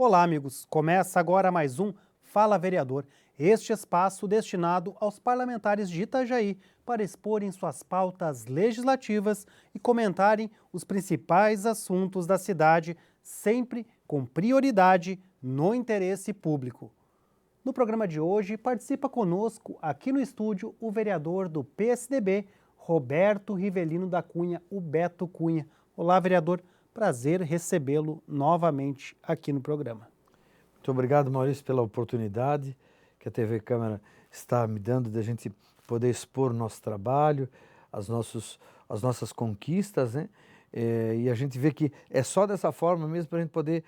Olá, amigos. Começa agora mais um Fala Vereador, este espaço destinado aos parlamentares de Itajaí para exporem suas pautas legislativas e comentarem os principais assuntos da cidade, sempre com prioridade no interesse público. No programa de hoje, participa conosco aqui no estúdio o vereador do PSDB, Roberto Rivelino da Cunha, o Beto Cunha. Olá, vereador. Prazer recebê-lo novamente aqui no programa. Muito obrigado, Maurício, pela oportunidade que a TV Câmara está me dando de a gente poder expor o nosso trabalho, as nossas conquistas, né? E a gente vê que é só dessa forma mesmo para a gente poder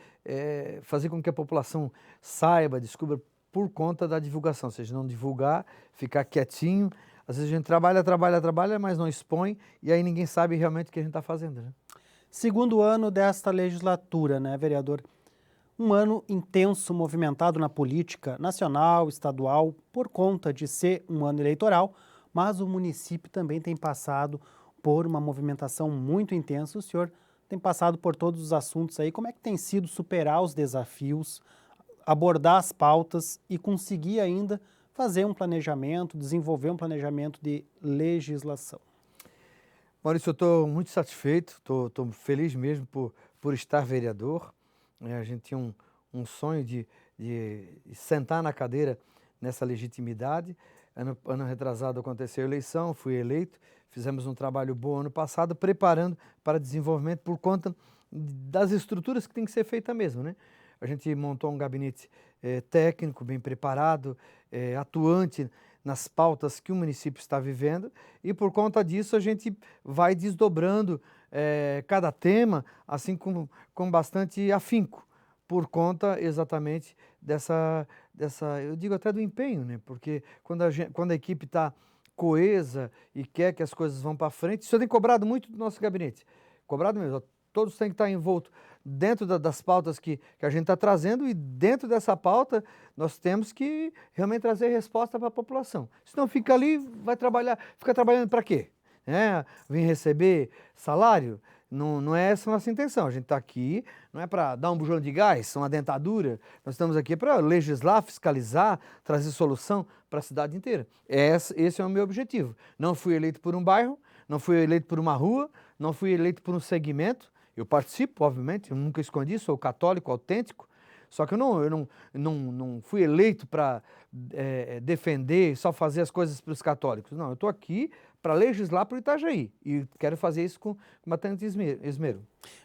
fazer com que a população saiba, descubra por conta da divulgação. Ou seja, não divulgar, ficar quietinho. Às vezes a gente trabalha, mas não expõe e aí ninguém sabe realmente o que a gente está fazendo, né? Segundo ano desta legislatura, né, vereador? Um ano intenso, movimentado na política nacional, estadual, por conta de ser um ano eleitoral, mas o município também tem passado por uma movimentação muito intensa. O senhor tem passado por todos os assuntos aí. Como é que tem sido superar os desafios, abordar as pautas e conseguir ainda fazer um planejamento, desenvolver um planejamento de legislação? Maurício, eu estou muito satisfeito, estou feliz mesmo por estar vereador. A gente tinha um sonho de sentar na cadeira nessa legitimidade. Ano retrasado aconteceu a eleição, fui eleito, fizemos um trabalho bom ano passado, preparando para desenvolvimento por conta das estruturas que tem que ser feita mesmo, né? A gente montou um gabinete técnico, bem preparado, atuante nas pautas que o município está vivendo e por conta disso a gente vai desdobrando cada tema assim com bastante afinco, por conta exatamente dessa, eu digo até do empenho, né? Porque quando a equipe está coesa e quer que as coisas vão para frente, isso tem cobrado muito do nosso gabinete, cobrado mesmo, todos têm que estar envoltos dentro das pautas que a gente está trazendo e dentro dessa pauta nós temos que realmente trazer resposta para a população. Se não fica ali, fica trabalhando para quê? Vem receber salário? Não é essa a nossa intenção. A gente está aqui, não é para dar um bujão de gás, uma dentadura. Nós estamos aqui para legislar, fiscalizar, trazer solução para a cidade inteira. Esse é o meu objetivo. Não fui eleito por um bairro, não fui eleito por uma rua, não fui eleito por um segmento. Eu participo, obviamente, eu nunca escondi, sou católico, autêntico, só que eu não fui eleito para defender, só fazer as coisas para os católicos. Não, eu estou aqui para legislar para o Itajaí e quero fazer isso com bastante esmero.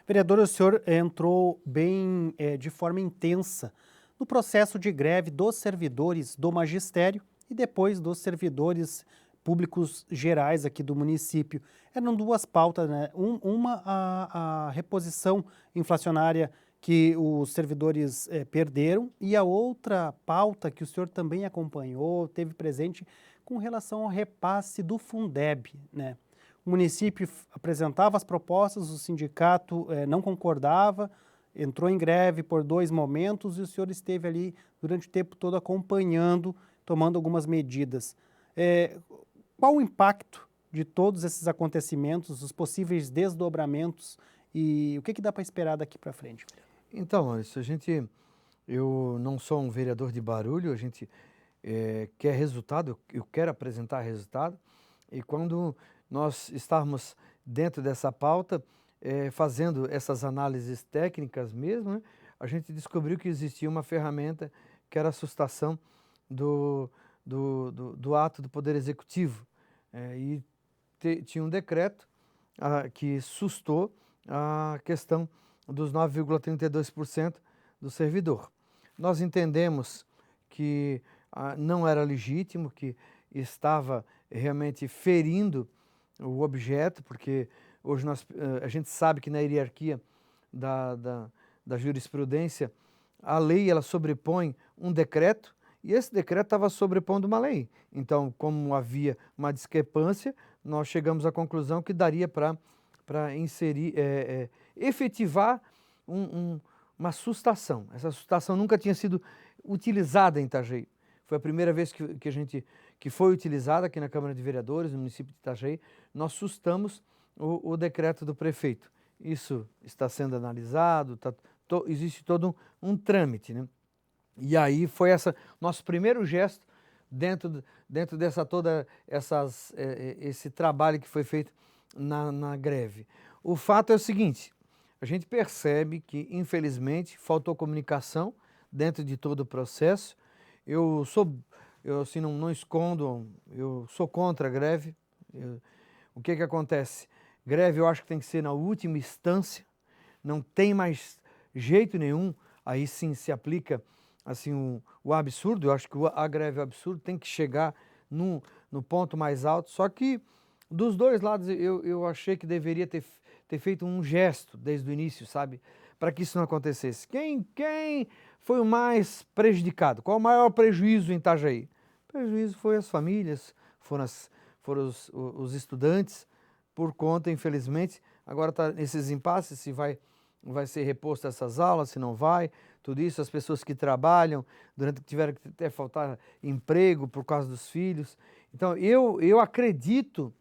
Vereador, o senhor entrou bem de forma intensa no processo de greve dos servidores do magistério e depois dos servidores públicos gerais aqui do município. Eram duas pautas, né? Uma, a reposição inflacionária que os servidores perderam e a outra pauta que o senhor também acompanhou, teve presente, com relação ao repasse do Fundeb, né? O município apresentava as propostas, o sindicato não concordava, entrou em greve por 2 momentos e o senhor esteve ali durante o tempo todo acompanhando, tomando algumas medidas. Qual o impacto de todos esses acontecimentos, os possíveis desdobramentos e o que dá para esperar daqui para frente? Então, Maurício, eu não sou um vereador de barulho, a gente quer resultado, eu quero apresentar resultado e quando nós estávamos dentro dessa pauta, fazendo essas análises técnicas mesmo, né, a gente descobriu que existia uma ferramenta que era a sustação do ato do Poder Executivo. E tinha um decreto que sustou a questão dos 9,32% do servidor. Nós entendemos que não era legítimo, que estava realmente ferindo o objeto, porque hoje a gente sabe que na hierarquia da jurisprudência, a lei ela sobrepõe um decreto, e esse decreto estava sobrepondo uma lei. Então, como havia uma discrepância, nós chegamos à conclusão que daria para inserir, efetivar uma sustação. Essa sustação nunca tinha sido utilizada em Itajaí. Foi a primeira vez que foi utilizada aqui na Câmara de Vereadores, no município de Itajaí. Nós sustamos o decreto do prefeito. Isso está sendo analisado, está existe todo um trâmite, né? E aí foi nosso primeiro gesto dentro dessa esse trabalho que foi feito na greve. O fato é o seguinte, a gente percebe que, infelizmente, faltou comunicação dentro de todo o processo. Eu assim, não escondo, eu sou contra a greve. O que acontece? Greve eu acho que tem que ser na última instância, não tem mais jeito nenhum, aí sim se aplica assim, o absurdo. Eu acho que a greve é o absurdo, tem que chegar no ponto mais alto, só que dos dois lados eu achei que deveria ter feito um gesto desde o início, sabe, para que isso não acontecesse. Quem foi o mais prejudicado? Qual o maior prejuízo em Itajaí? O prejuízo foi as famílias, foram os estudantes, por conta, infelizmente, agora está nesses impasses, se vai ser reposto essas aulas, se não vai, tudo isso, as pessoas que trabalham, durante que tiveram que até faltar emprego por causa dos filhos. Então, eu acredito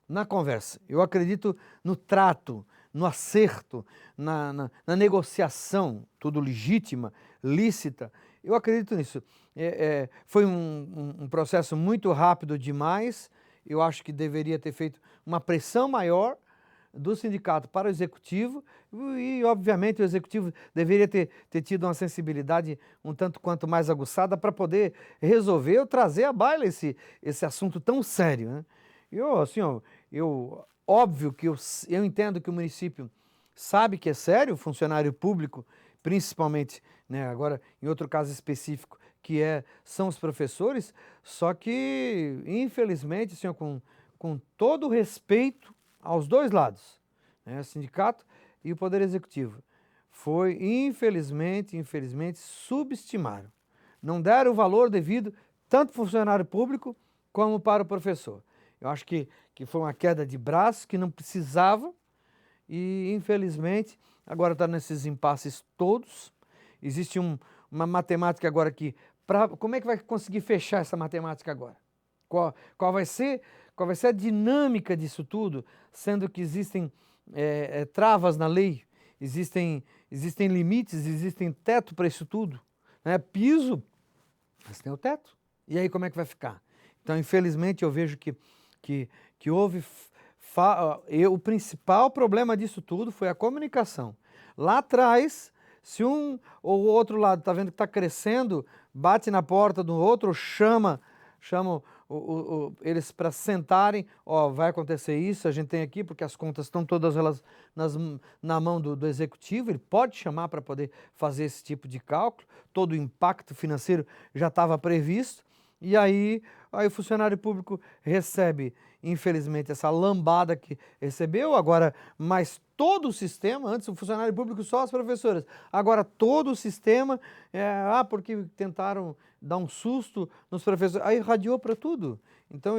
na conversa, eu acredito no trato, no acerto, na negociação, tudo legítima, lícita, eu acredito nisso. Foi um processo muito rápido demais, eu acho que deveria ter feito uma pressão maior do sindicato para o executivo e, obviamente, o executivo deveria ter tido uma sensibilidade um tanto quanto mais aguçada para poder resolver ou trazer à baila esse assunto tão sério, né? Óbvio que eu entendo que o município sabe que é sério, o funcionário público, principalmente, né, agora em outro caso específico, que são os professores, só que, infelizmente, senhor, com todo o respeito aos dois lados, né, o sindicato e o Poder Executivo, foi, infelizmente, subestimaram. Não deram o valor devido, tanto para o funcionário público como para o professor. Eu acho que foi uma queda de braço que não precisava e, infelizmente, agora está nesses impasses todos. Existe uma matemática agora que... como é que vai conseguir fechar essa matemática agora? Qual vai ser a dinâmica disso tudo, sendo que existem travas na lei, existem limites, existem teto para isso tudo, né? Piso, mas tem o teto. E aí como é que vai ficar? Então, infelizmente, eu vejo que houve... o principal problema disso tudo foi a comunicação. Lá atrás, se um ou o outro lado está vendo que está crescendo, bate na porta do outro, chama eles para sentarem, vai acontecer isso, a gente tem aqui, porque as contas estão todas elas na mão do executivo, ele pode chamar para poder fazer esse tipo de cálculo, todo o impacto financeiro já estava previsto, e aí o funcionário público recebe, infelizmente, essa lambada que recebeu, agora, mas todo o sistema, antes o funcionário público só as professoras, agora todo o sistema, porque tentaram dar um susto nos professores, aí irradiou para tudo. Então,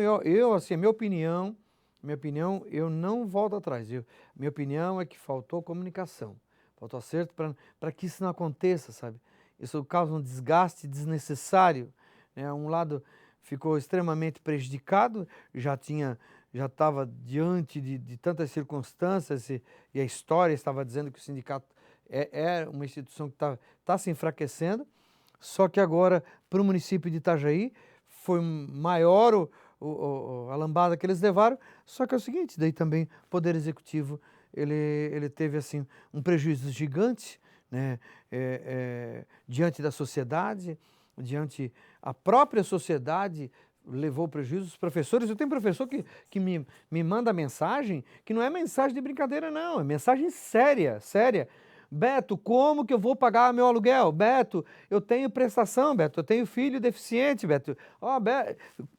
assim, minha opinião, eu não volto atrás. Minha opinião é que faltou comunicação, faltou acerto para que isso não aconteça, sabe? Isso causa um desgaste desnecessário, né? Um lado ficou extremamente prejudicado, já estava diante de tantas circunstâncias e a história estava dizendo que o sindicato é uma instituição que está se enfraquecendo, só que agora, para o município de Itajaí, foi maior a lambada que eles levaram, só que é o seguinte, daí também o Poder Executivo, ele teve assim, um prejuízo gigante, né, diante da sociedade, a própria sociedade levou prejuízo, os professores, eu tenho professor que me manda mensagem, que não é mensagem de brincadeira não, é mensagem séria. Beto, como que eu vou pagar meu aluguel? Beto, eu tenho prestação, Beto, eu tenho filho deficiente, Beto.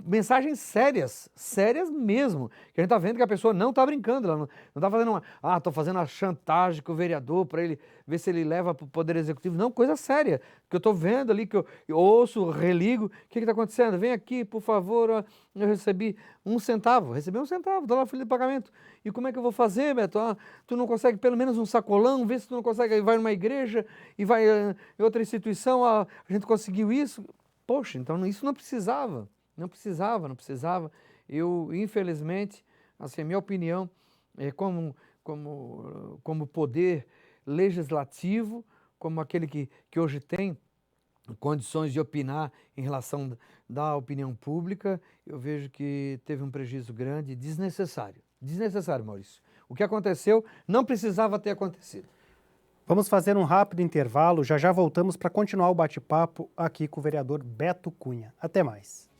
Mensagens sérias mesmo, que a gente está vendo que a pessoa não está brincando, ela não está fazendo estou fazendo a chantagem com o vereador para ele ver se ele leva para o Poder Executivo. Não, coisa séria, que eu estou vendo ali, que eu ouço, religo, o que está acontecendo? Vem aqui, por favor, eu recebi um centavo, estou lá folha de pagamento. E como é que eu vou fazer, Beto? Tu não consegue pelo menos um sacolão, vê se tu não consegue, vai numa igreja e vai em outra instituição, a gente conseguiu isso. Poxa, então isso não precisava. Eu, infelizmente, assim, a minha opinião é como poder legislativo, como aquele que hoje tem condições de opinar em relação da opinião pública, eu vejo que teve um prejuízo grande, desnecessário. Desnecessário, Maurício. O que aconteceu não precisava ter acontecido. Vamos fazer um rápido intervalo, já já voltamos para continuar o bate-papo aqui com o vereador Beto Cunha. Até mais.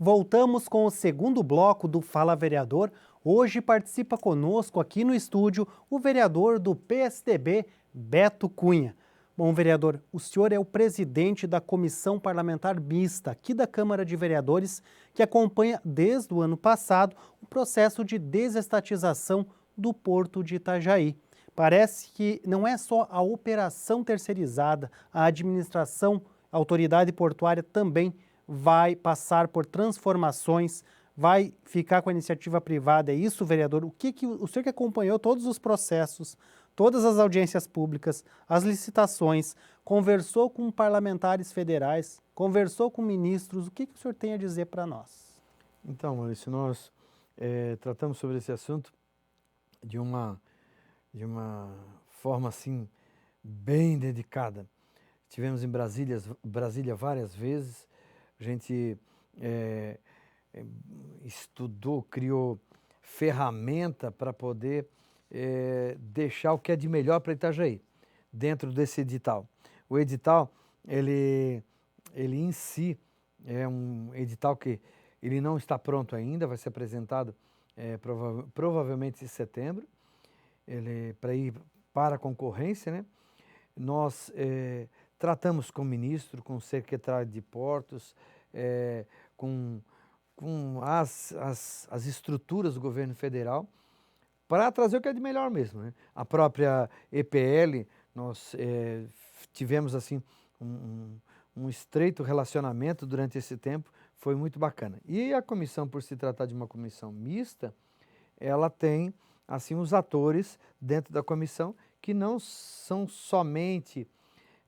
Voltamos com o segundo bloco do Fala Vereador. Hoje participa conosco aqui no estúdio o vereador do PSDB, Beto Cunha. Bom, vereador, o senhor é o presidente da Comissão Parlamentar Mista aqui da Câmara de Vereadores, que acompanha desde o ano passado o processo de desestatização do Porto de Itajaí. Parece que não é só a operação terceirizada, a administração, a autoridade portuária também vai passar por transformações, vai ficar com a iniciativa privada. É isso, vereador? O senhor que acompanhou todos os processos, todas as audiências públicas, as licitações, conversou com parlamentares federais, conversou com ministros, o que o senhor tem a dizer para nós? Então, Maurício, nós tratamos sobre esse assunto de uma forma assim bem dedicada. Tivemos em Brasília várias vezes. A gente estudou, criou ferramenta para poder deixar o que é de melhor para Itajaí, dentro desse edital. O edital, ele em si, é um edital que ele não está pronto ainda, vai ser apresentado provavelmente em setembro, para ir para a concorrência, né? Nós tratamos com o ministro, com o secretário de Portos, com as estruturas do governo federal, para trazer o que é de melhor mesmo, né? A própria EPL, nós tivemos assim um estreito relacionamento durante esse tempo, foi muito bacana. E a comissão, por se tratar de uma comissão mista, ela tem assim os atores dentro da comissão que não são somente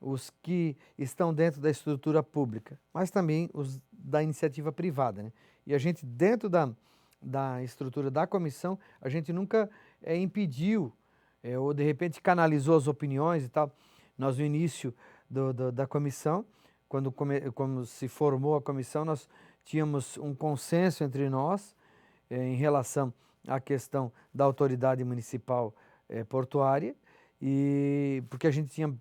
os que estão dentro da estrutura pública, mas também os da iniciativa privada, né? E a gente, dentro da estrutura da comissão, a gente nunca impediu ou de repente canalizou as opiniões e tal. Nós, no início da comissão, quando se formou a comissão, nós tínhamos um consenso entre nós em relação à questão da autoridade municipal portuária, e porque a gente tinha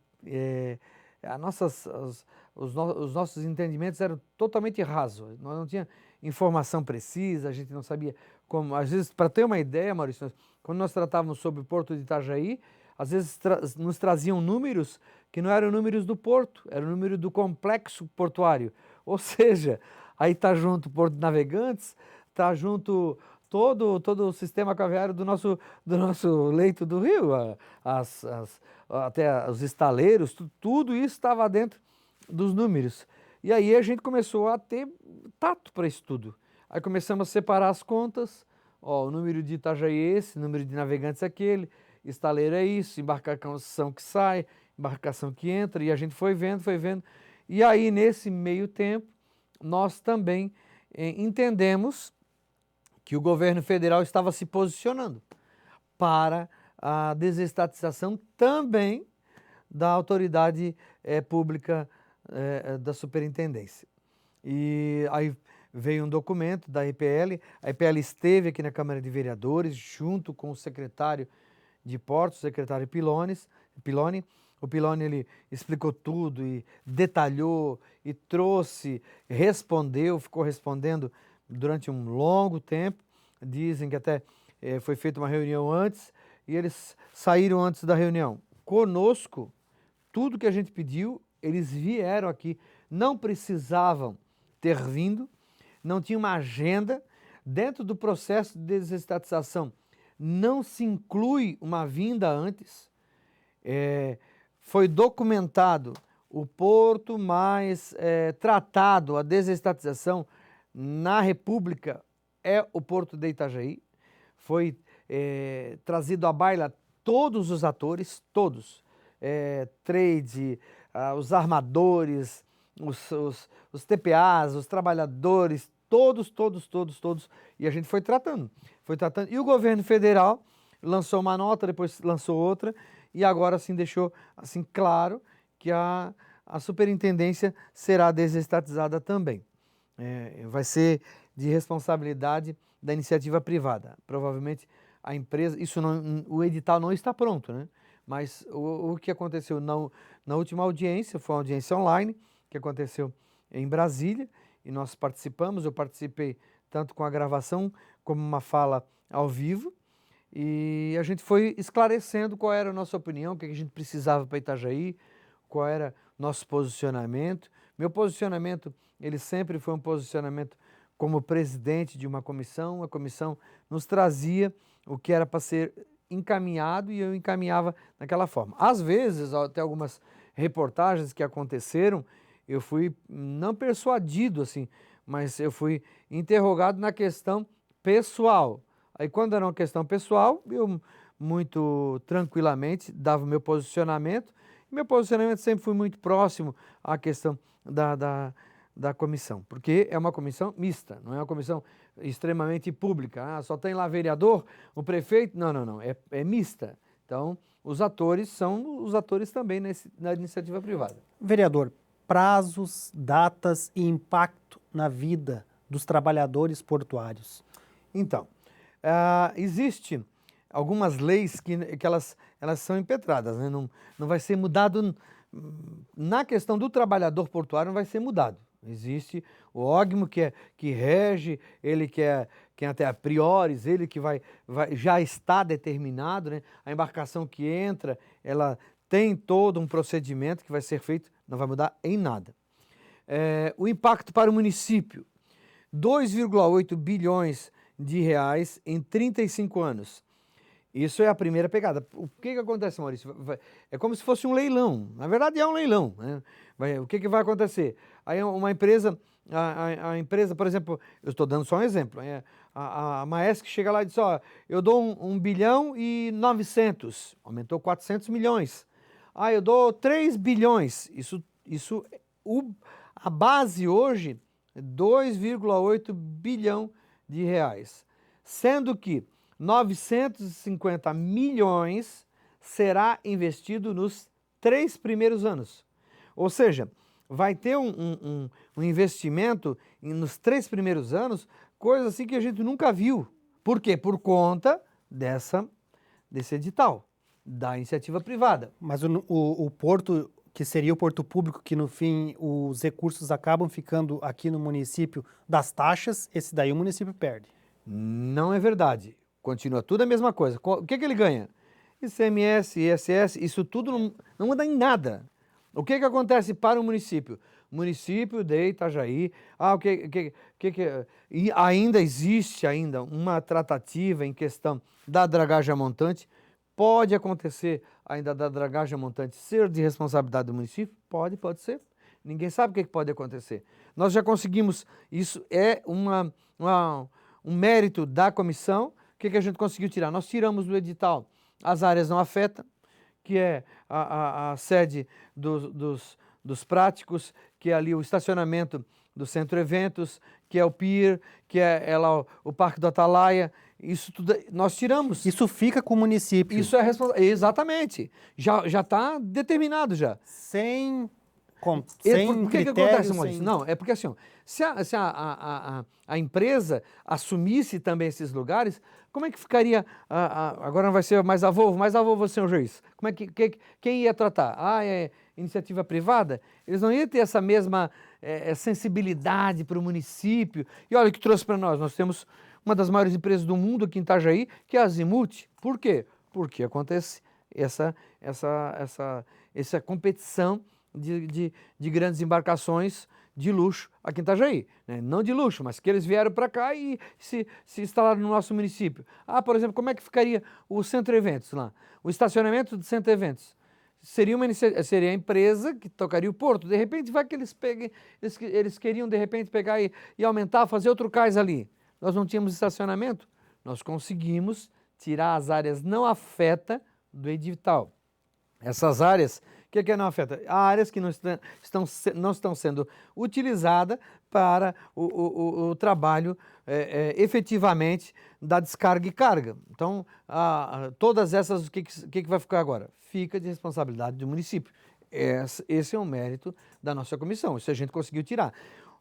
os nossos entendimentos eram totalmente rasos, nós não tínhamos informação precisa, a gente não sabia como. Às vezes, para ter uma ideia, Maurício, quando nós tratávamos sobre o Porto de Itajaí, às vezes nos traziam números que não eram números do porto, era o número do complexo portuário. Ou seja, aí está junto o Porto de Navegantes, está junto todo o sistema caviário do nosso leito do rio, até os estaleiros, tudo isso estava dentro dos números. E aí a gente começou a ter tato para isso tudo. Aí começamos a separar as contas, o número de Itajaí é esse, o número de navegantes é aquele, estaleiro é isso, embarcação que sai, embarcação que entra, e a gente foi vendo. E aí, nesse meio tempo, nós também entendemos que o governo federal estava se posicionando para a desestatização também da autoridade pública da superintendência. E aí veio um documento da EPL, a EPL esteve aqui na Câmara de Vereadores, junto com o secretário de Portos, o secretário Piloni. O Piloni, ele explicou tudo e detalhou e ficou respondendo durante um longo tempo. Dizem que até foi feita uma reunião antes e eles saíram antes da reunião. Conosco, tudo que a gente pediu, eles vieram aqui, não precisavam ter vindo, não tinha uma agenda. Dentro do processo de desestatização, não se inclui uma vinda antes. Foi documentado o porto, mas tratado a desestatização na República é o Porto de Itajaí. Foi trazido à baila todos os atores, todos, trade, os armadores, os TPAs, os trabalhadores, todos, e a gente foi tratando. E o governo federal lançou uma nota, depois lançou outra, e agora sim deixou assim claro que a superintendência será desestatizada também. Vai ser de responsabilidade da iniciativa privada. Provavelmente a empresa, o edital não está pronto, né? Mas o que aconteceu na última audiência, foi uma audiência online, que aconteceu em Brasília, e nós participamos, eu participei tanto com a gravação como uma fala ao vivo, e a gente foi esclarecendo qual era a nossa opinião, o que a gente precisava para Itajaí, qual era o nosso posicionamento. Meu posicionamento, ele sempre foi um posicionamento como presidente de uma comissão. A comissão nos trazia o que era para ser encaminhado e eu encaminhava daquela forma. Às vezes, até algumas reportagens que aconteceram, eu fui não persuadido assim, mas eu fui interrogado na questão pessoal. Aí quando era uma questão pessoal, eu muito tranquilamente dava o meu posicionamento. Meu posicionamento sempre foi muito próximo à questão da comissão, porque é uma comissão mista, não é uma comissão extremamente pública. Só tem lá vereador, o prefeito, não, é mista. Então, os atores são os atores também na iniciativa privada. Vereador, prazos, datas e impacto na vida dos trabalhadores portuários. Então, existe algumas leis que elas são impetradas, né? Não vai ser mudado, na questão do trabalhador portuário não vai ser mudado. Existe o ógmo que rege, ele que é até a priori, ele que já está determinado, né? A embarcação que entra, ela tem todo um procedimento que vai ser feito, não vai mudar em nada. O impacto para o município, 2,8 bilhões de reais em 35 anos. Isso é a primeira pegada. O que acontece, Maurício? É como se fosse um leilão. Na verdade, é um leilão, né? O que vai acontecer? Aí uma empresa, a empresa, por exemplo, eu estou dando só um exemplo. A Maersk chega lá e diz, eu dou 1 bilhão e 900, aumentou 400 milhões. Eu dou 3 bilhões. A base hoje é 2,8 bilhão de reais. Sendo que 950 milhões será investido nos 3 primeiros anos. Ou seja, vai ter um investimento nos 3 primeiros anos, coisa assim que a gente nunca viu. Por quê? Por conta desse edital, da iniciativa privada. Mas o porto, que seria o porto público, que no fim os recursos acabam ficando aqui no município das taxas, esse daí o município perde. Não é verdade. Continua tudo a mesma coisa. O que ele ganha? ICMS, ISS, isso tudo não muda em nada. O que acontece para o município? O município de Itajaí, e ainda existe uma tratativa em questão da dragagem a montante. Pode acontecer ainda da dragagem a montante ser de responsabilidade do município? Pode ser. Ninguém sabe o que pode acontecer. Nós já conseguimos, isso é um mérito da comissão. O que a gente conseguiu tirar? Nós tiramos do edital as áreas não afetas, que é a sede dos práticos, que é ali o estacionamento do Centro Eventos, que é o Pier, que é lá o Parque do Atalaia. Isso tudo nós tiramos. Isso fica com o município. Isso é exatamente. Já está determinado já. Sem Por que acontece, Maurício? Sem... Não, é porque assim, se a empresa assumisse também esses lugares, como é que ficaria, agora não vai ser mais a Volvo, senhor juiz, quem ia tratar? É iniciativa privada? Eles não iam ter essa mesma sensibilidade para o município. E olha o que trouxe para nós temos uma das maiores empresas do mundo aqui em Itajaí, que é a Azimut. Por quê? Porque acontece essa competição de grandes embarcações de luxo aqui em Itajaí, né? Não de luxo, mas que eles vieram para cá e se instalaram no nosso município. Por exemplo, como é que ficaria o Centro Eventos lá? O estacionamento do Centro Eventos. Seria a empresa que tocaria o porto. De repente, vai que eles queriam de repente pegar e aumentar, fazer outro cais ali. nós não tínhamos estacionamento. Nós conseguimos tirar as áreas não afeta do edital. Essas áreas, o que é não afeta? Áreas que não estão sendo utilizadas para o trabalho efetivamente da descarga e carga. Então, todas essas, o que vai ficar agora? Fica de responsabilidade do município. Esse é o mérito da nossa comissão, isso a gente conseguiu tirar.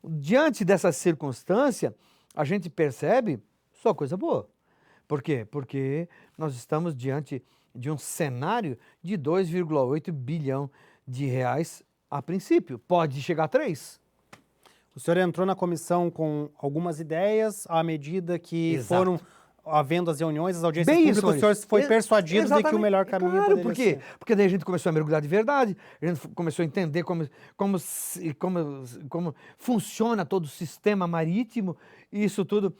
Diante dessa circunstância, a gente percebe só coisa boa. Por quê? Porque nós estamos diante de um cenário de 2,8 bilhão de reais a princípio. Pode chegar a 3. O senhor entrou na comissão com algumas ideias, à medida que Exato. foram havendo as reuniões, as audiências Bem públicas, isso, o senhor foi persuadido de que o melhor Exatamente. caminho Claro, poderia por quê? ser. Porque daí a gente começou a mergulhar de verdade, a gente começou a entender como funciona todo o sistema marítimo e isso tudo.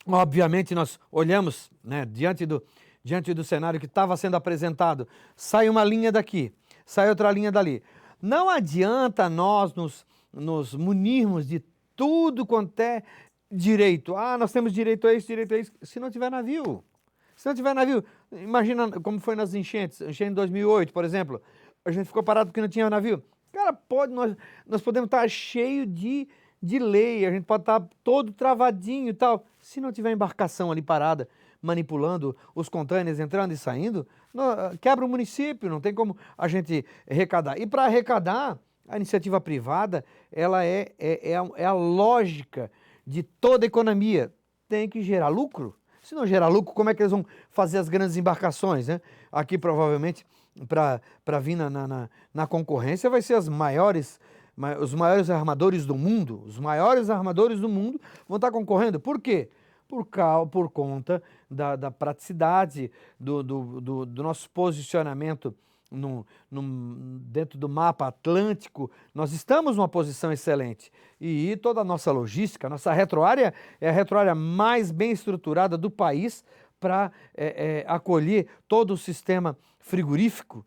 Obviamente nós olhamos, né, diante do cenário que estava sendo apresentado, sai uma linha daqui, sai outra linha dali. Não adianta nós nos munirmos de tudo quanto é direito. Nós temos direito a isso, se não tiver navio. Se não tiver navio, imagina como foi nas enchentes, enchente de 2008, por exemplo, a gente ficou parado porque não tinha navio. Cara, nós podemos estar cheio de lei, a gente pode estar todo travadinho e tal. Se não tiver embarcação ali parada, manipulando os contêineres entrando e saindo, quebra o município, não tem como a gente arrecadar. E para arrecadar, a iniciativa privada, ela é a lógica de toda a economia. Tem que gerar lucro. Se não gerar lucro, como é que eles vão fazer as grandes embarcações, né? Aqui, provavelmente, para vir na concorrência, vai ser os maiores armadores do mundo. Os maiores armadores do mundo vão estar concorrendo. Por quê? Por conta da praticidade, do nosso posicionamento dentro do mapa atlântico. Nós estamos numa posição excelente. E toda a nossa logística, nossa retroárea é a retroárea mais bem estruturada do país para acolher todo o sistema frigorífico.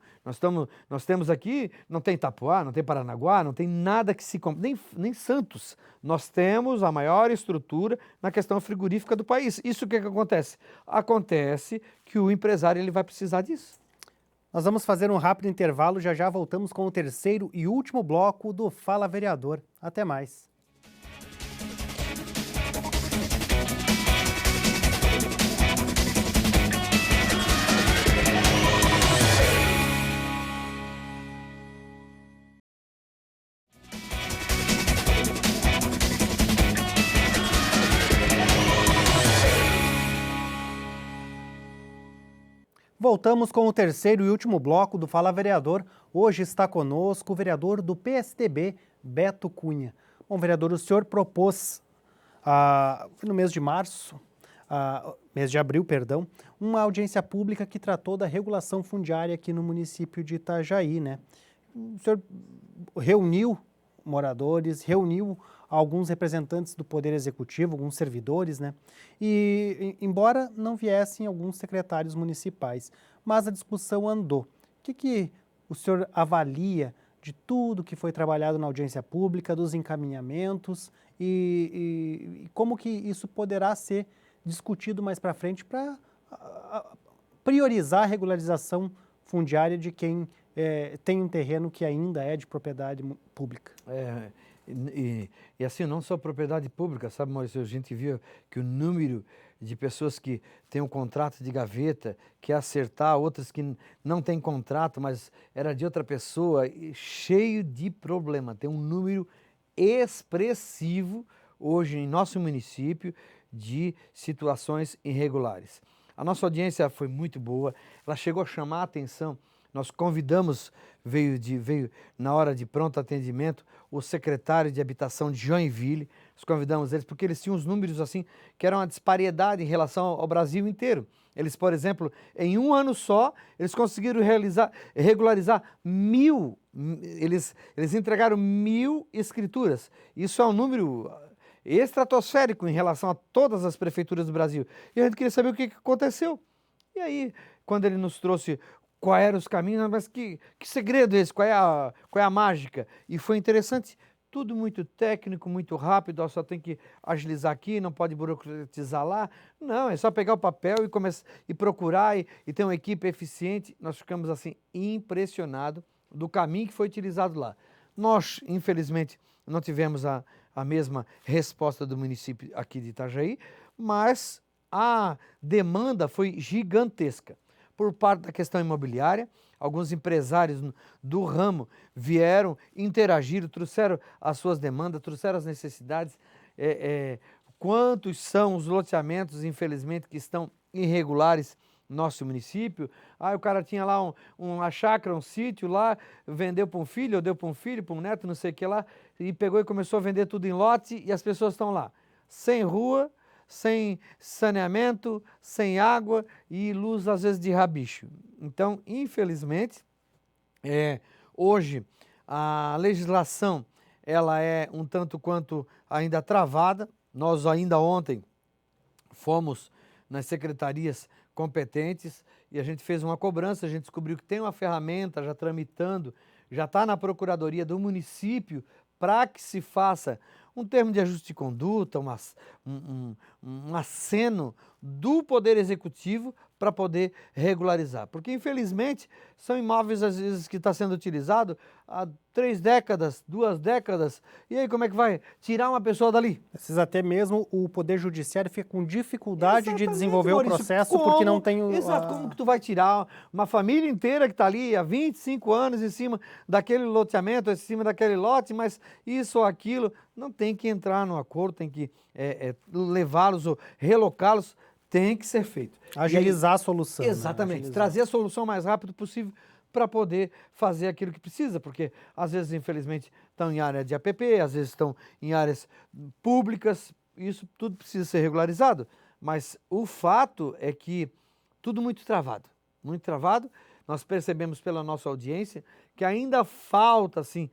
Nós temos aqui, não tem Itapuá, não tem Paranaguá, não tem nada que se compare, nem Santos. Nós temos a maior estrutura na questão frigorífica do país. Isso o que acontece? Acontece que o empresário ele vai precisar disso. Nós vamos fazer um rápido intervalo, já já voltamos com o terceiro e último bloco do Fala Vereador. Até mais. Voltamos com o terceiro e último bloco do Fala Vereador. Hoje está conosco o vereador do PSDB, Beto Cunha. Bom, vereador, o senhor propôs, no mês de março, mês de abril, perdão, uma audiência pública que tratou da regulação fundiária aqui no município de Itajaí, né? O senhor reuniu moradores, reuniu alguns representantes do Poder Executivo, alguns servidores, né? E embora não viessem alguns secretários municipais, mas a discussão andou. O que o senhor avalia de tudo que foi trabalhado na audiência pública, dos encaminhamentos e como que isso poderá ser discutido mais para frente para priorizar a regularização fundiária de quem tem um terreno que ainda é de propriedade pública? E assim, não só propriedade pública, sabe, Maurício? A gente viu que o número de pessoas que têm um contrato de gaveta, que acertar, outras que não têm contrato, mas era de outra pessoa, cheio de problema. Tem um número expressivo hoje em nosso município de situações irregulares. A nossa audiência foi muito boa, ela chegou a chamar a atenção. Nós convidamos, veio na hora de pronto atendimento, o secretário de Habitação de Joinville. Nós convidamos eles porque eles tinham uns números assim que eram uma disparidade em relação ao Brasil inteiro. Eles, por exemplo, em um ano só, eles conseguiram regularizar 1.000, eles entregaram 1.000 escrituras. Isso é um número estratosférico em relação a todas as prefeituras do Brasil. E a gente queria saber o que aconteceu. E aí, quando ele nos trouxe quais eram os caminhos, mas que segredo é esse? Qual é a mágica? E foi interessante, tudo muito técnico, muito rápido, ó, só tem que agilizar aqui, não pode burocratizar lá. Não, é só pegar o papel e começar e procurar e ter uma equipe eficiente. Nós ficamos assim impressionados do caminho que foi utilizado lá. Nós, infelizmente, não tivemos a mesma resposta do município aqui de Itajaí, mas a demanda foi gigantesca por parte da questão imobiliária. Alguns empresários do ramo vieram, interagiram, trouxeram as suas demandas, trouxeram as necessidades. Quantos são os loteamentos, infelizmente, que estão irregulares no nosso município? O cara tinha lá uma chácara, um sítio lá, vendeu para um filho, ou deu para um filho, para um neto, não sei o que lá, e pegou e começou a vender tudo em lote, e as pessoas estão lá, sem rua, sem saneamento, sem água e luz, às vezes, de rabicho. Então, infelizmente, hoje a legislação ela é um tanto quanto ainda travada. Nós ainda ontem fomos nas secretarias competentes e a gente fez uma cobrança, a gente descobriu que tem uma ferramenta já tramitando, já está na procuradoria do município para que se faça um termo de ajuste de conduta, um aceno do Poder Executivo para poder regularizar. Porque, infelizmente, são imóveis, às vezes, que está sendo utilizado há 3 décadas, 2 décadas. E aí, como é que vai tirar uma pessoa dali? Às vezes até mesmo o Poder Judiciário fica com dificuldade de desenvolver Maurício, o processo porque não tem o... Exato, como que tu vai tirar uma família inteira que está ali há 25 anos em cima daquele loteamento, em cima daquele lote, mas isso ou aquilo, não tem que entrar no acordo, tem que levá-los ou relocá-los, tem que ser feito. Agilizar a solução. Exatamente, Agilizar. trazer a solução o mais rápido possível para poder fazer aquilo que precisa, porque às vezes, infelizmente, estão em área de APP, às vezes estão em áreas públicas, isso tudo precisa ser regularizado, mas o fato é que tudo muito travado, muito travado. Nós percebemos pela nossa audiência que ainda falta, assim,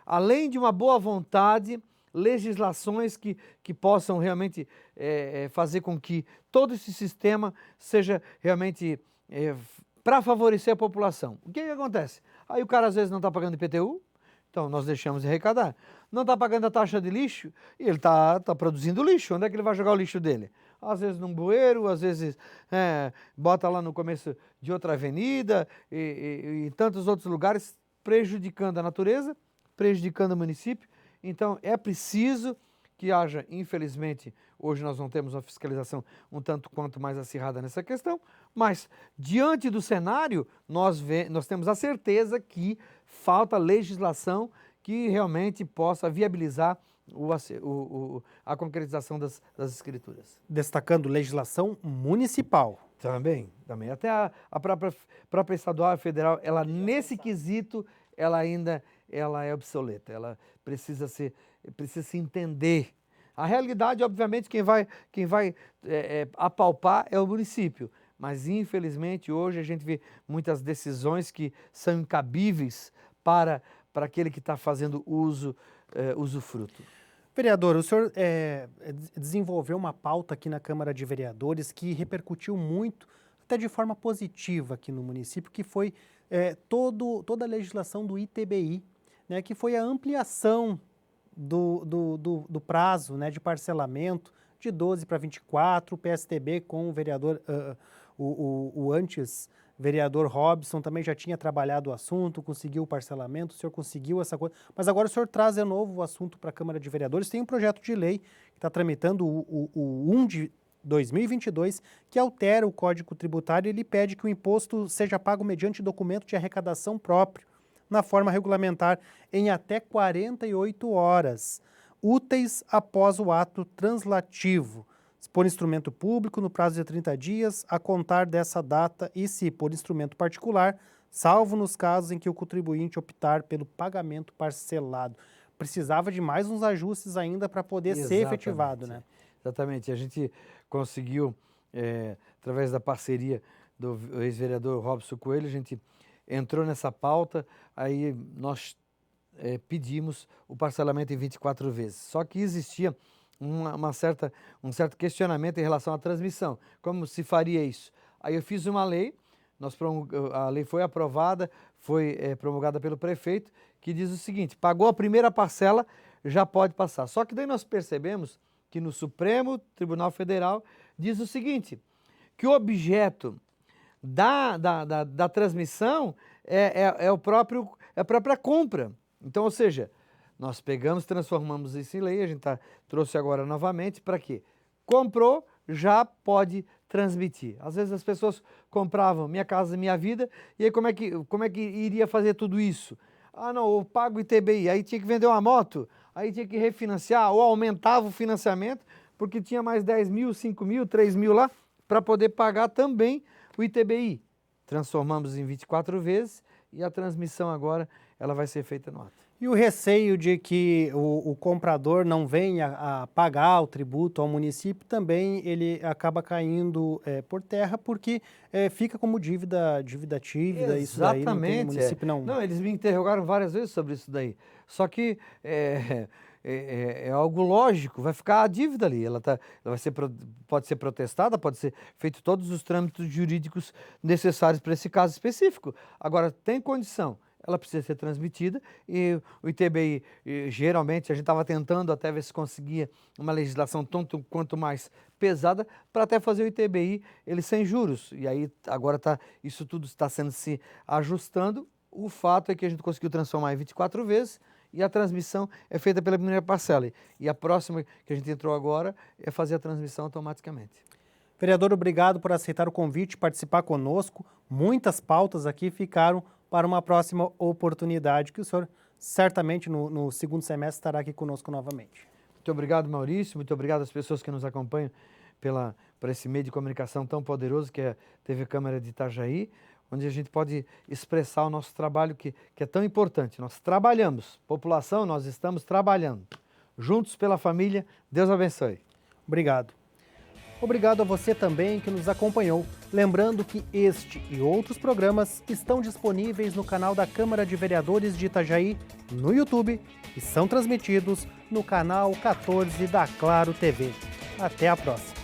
além de uma boa vontade, legislações que possam realmente fazer com que todo esse sistema seja realmente para favorecer a população. O que acontece? Aí o cara às vezes não está pagando IPTU, então nós deixamos de arrecadar. Não está pagando a taxa de lixo e ele está produzindo lixo. Onde é que ele vai jogar o lixo dele? Às vezes num bueiro, às vezes bota lá no começo de outra avenida e tantos outros lugares, prejudicando a natureza, prejudicando o município. Então é preciso que haja, infelizmente, hoje nós não temos uma fiscalização um tanto quanto mais acirrada nessa questão, mas diante do cenário nós temos a certeza que falta legislação que realmente possa viabilizar a concretização das escrituras. Destacando legislação municipal. Também. Até a própria estadual e federal, ela nesse quesito, ela ainda é obsoleta, ela precisa se entender. A realidade, obviamente, quem vai apalpar é o município, mas infelizmente hoje a gente vê muitas decisões que são incabíveis para aquele que está fazendo usufruto. Vereador, o senhor desenvolveu uma pauta aqui na Câmara de Vereadores que repercutiu muito, até de forma positiva aqui no município, que foi toda a legislação do ITBI, né, que foi a ampliação do prazo, né, de parcelamento de 12 para 24, o PSTB com o vereador, o antes vereador Robson também já tinha trabalhado o assunto, conseguiu o parcelamento, o senhor conseguiu essa coisa, mas agora o senhor traz de novo o assunto para a Câmara de Vereadores, tem um projeto de lei que está tramitando o 1 de 2022, que altera o Código Tributário e ele pede que o imposto seja pago mediante documento de arrecadação próprio, na forma regulamentar, em até 48 horas, úteis após o ato translativo, se por instrumento público, no prazo de 30 dias, a contar dessa data, e se por instrumento particular, salvo nos casos em que o contribuinte optar pelo pagamento parcelado. Precisava de mais uns ajustes ainda para poder ser efetivado, né? Exatamente. A gente conseguiu, através da parceria do ex-vereador Robson Coelho, a gente entrou nessa pauta, aí nós pedimos o parcelamento em 24 vezes. Só que existia um certo questionamento em relação à transmissão. Como se faria isso? Aí eu fiz uma lei A lei foi aprovada, foi promulgada pelo prefeito, que diz o seguinte: pagou a primeira parcela, já pode passar. Só que daí nós percebemos que no Supremo Tribunal Federal diz o seguinte, que o objeto da transmissão é a própria compra. Então, ou seja, nós pegamos, transformamos isso em lei, a gente trouxe agora novamente para quê? Comprou, já pode transmitir. Às vezes as pessoas compravam Minha Casa Minha Vida, e aí como é que iria fazer tudo isso? Ah, não, eu pago ITBI, aí tinha que vender uma moto, aí tinha que refinanciar, ou aumentava o financiamento, porque tinha mais 10 mil, 5 mil, 3 mil lá, para poder pagar também o ITBI. Transformamos em 24 vezes, e a transmissão agora ela vai ser feita no ato. E o receio de que o comprador não venha a pagar o tributo ao município também ele acaba caindo por terra, porque fica como dívida ativa, isso daí não tem, o município não... Não, eles me interrogaram várias vezes sobre isso daí, só que é algo lógico, vai ficar a dívida ali, ela pode ser protestada, pode ser feito todos os trâmites jurídicos necessários para esse caso específico. Agora, tem condição, ela precisa ser transmitida, e o ITBI, geralmente, a gente estava tentando até ver se conseguia uma legislação tanto quanto mais pesada, para até fazer o ITBI ele sem juros. E aí agora isso tudo está sendo se ajustando. O fato é que a gente conseguiu transformar em 24 vezes, e a transmissão é feita pela primeira parcela. E a próxima que a gente entrou agora é fazer a transmissão automaticamente. Vereador, obrigado por aceitar o convite, participar conosco. Muitas pautas aqui ficaram para uma próxima oportunidade, que o senhor certamente no segundo semestre estará aqui conosco novamente. Muito obrigado, Maurício, muito obrigado às pessoas que nos acompanham por esse meio de comunicação tão poderoso que é a TV Câmara de Itajaí, onde a gente pode expressar o nosso trabalho que é tão importante. Nós trabalhamos, população, nós estamos trabalhando. Juntos pela família, Deus abençoe. Obrigado. Obrigado a você também que nos acompanhou. Lembrando que este e outros programas estão disponíveis no canal da Câmara de Vereadores de Itajaí, no YouTube, e são transmitidos no canal 14 da Claro TV. Até a próxima.